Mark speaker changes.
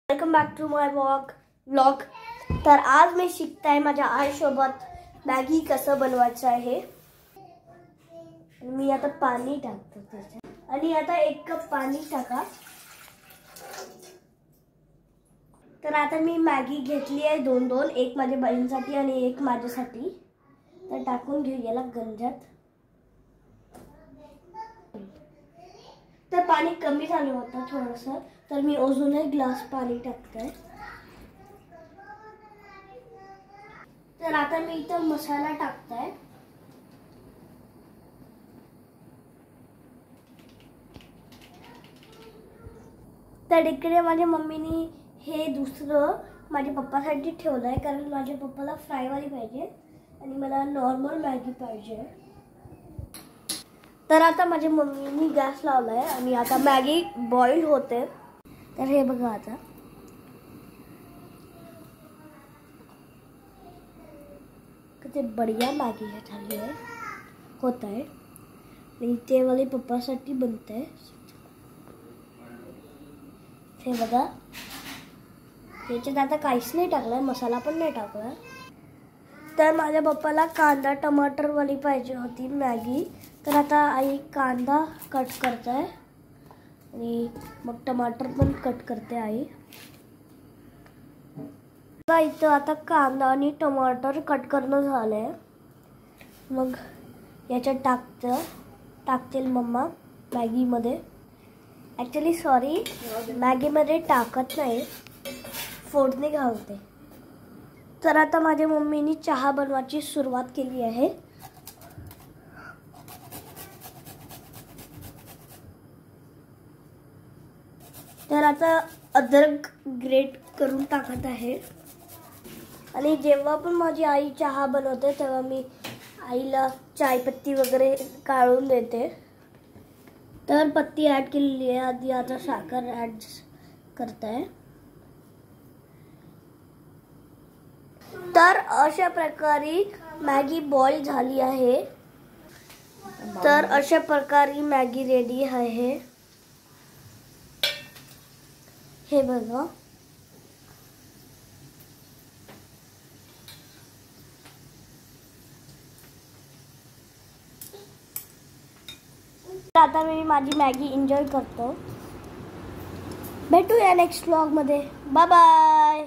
Speaker 1: Welcome back to my vlog. तर आज मी शिकताय माझ्या आईसोबत मॅगी कसं बनवायचं आहे। मी आता पाणी टाकतो त्याच्यात आणि आता 1 कप पाणी टाका। तर आता मी मॅगी घेतली आहे 2-2, एक माझ्या बहिणीसाठी आणि एक माझ्यासाठी। तर टाकून घेऊ याला गंजात। तर पाणी कमी झालं होतं थोडंसं, तर मी अजून 1 ग्लास पाणी टाकते। तर आता मी इथं मसाला टाकते। तर इकडे माझ्या मम्मीनी हे दुसरं माझ्या पप्पासाठी ठेवलंय, कारण माझ्या पप्पाला फ्रायवाली पाहिजे आणि मला नॉर्मल मॅगी पाहिजे। तर आता माझ्या मम्मीनी गॅस लावलाय आणि आता मॅगी बॉईल होते। तर हे बघा आता किती बढ़िया मॅगी झाली आहे होत आहे आणि ते वाले पप्पासाठी बनते। हे बघा याच्यात आता काहीच नाही टाकलंय, मसाला पण नाही टाकलाय। तर माझ्या पप्पाला कांदा टमाटर वाली पाहिजे होती मॅगी, तर आता आई कांदा कट करते आणि मग टमाटर पण कट करते आई। इथं आता कांदा आणि टमाटर कट करणं झालंय, मग याच्यात टाकतील मम्मा मॅगीमध्ये। ॲक्च्युली सॉरी, मॅगीमध्ये टाकत नाही, फोडणी घालते। तर आता माझ्या मम्मीनी चहा बनवायची सुरुवात केली आहे। तर आता अद्रक ग्रेट करून टाकत आहे आणि जेव्हा पण माझी आई चहा बनवते तेव्हा मी आईला चायपत्ती वगैरे काढून देते। तर पत्ती ॲड केलेली आहे, आधी आता साखर ॲड करते। तर अशा प्रकारे मॅगी बॉईल झाली आहे। तर अशा प्रकारे मॅगी रेडी आहे, हे बघा। आता मी माझी मॅगी एन्जॉय करतो। भेटूया नेक्स्ट व्लॉग मध्ये, बाय बाय।